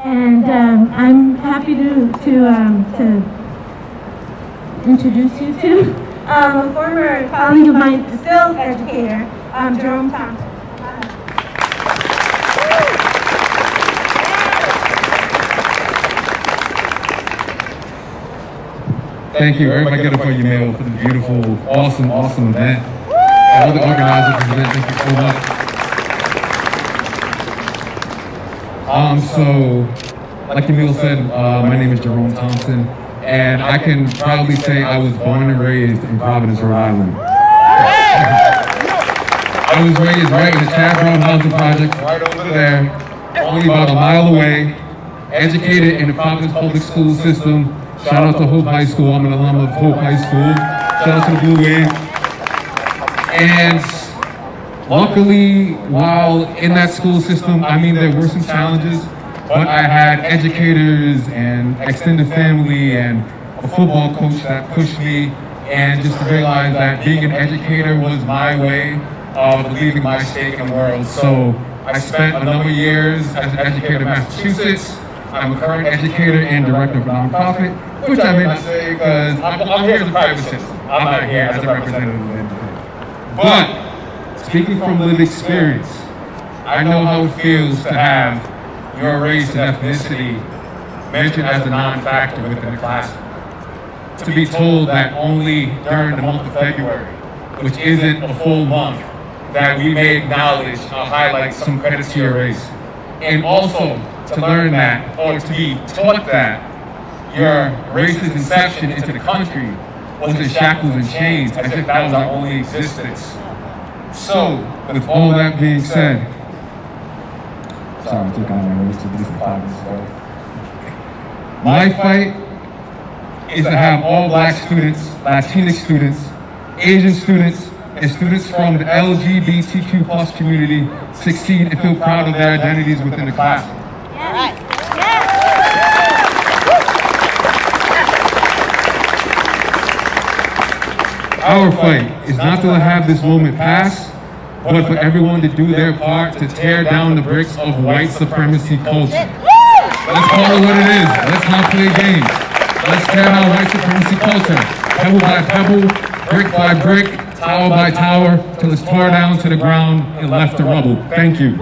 And I'm happy to introduce you to a former colleague of mine, still educator, Jerome Thompson. Thank you. Everybody get up for your mail for the beautiful, awesome event. All the organizers of the event, thank you so much. So, like Emil said, my name is Jerome Thompson, and I can proudly say I was born and raised in Providence, Rhode Island. I was raised right in the Chad Brown Housing Project, right over there, only about a mile away, educated in the Providence public school system. Shout out to Hope High School. I'm an alum of Hope High School. Shout out to the Blue Wave. And luckily, while in that school system, I mean, there were some challenges, but I had educators and extended family and a football coach that pushed me, and just to realize that being an educator was my way of leaving my stake in the world. So I spent a number of years as an educator in Massachusetts. I'm a current educator and director of a nonprofit, which I may not say because I'm here as a private citizen. I'm not here as a representative of the educator. But speaking from lived experience, I know how it feels to have your race and ethnicity mentioned as a non-factor within the classroom. To be told that only during the month of February, which isn't a full month, that we may acknowledge or highlight some credits to your race. And also to learn that, or to be taught that your race's inception into the country was in shackles and chains, as if that was our only existence. So, with all that being said, sorry, I took on my race to this department. My fight is to have all Black students, Latinx students, Asian students, and students from the LGBTQ plus community succeed and feel proud of their identities within the classroom. All right. Our fight is not to have this moment pass, but for everyone to do their part to tear down the bricks of white supremacy culture. Let's call it what it is. Let's not play games. Let's tear down white supremacy culture, pebble by pebble, brick by brick, tower by tower, till it's torn down to the ground and left to rubble. Thank you.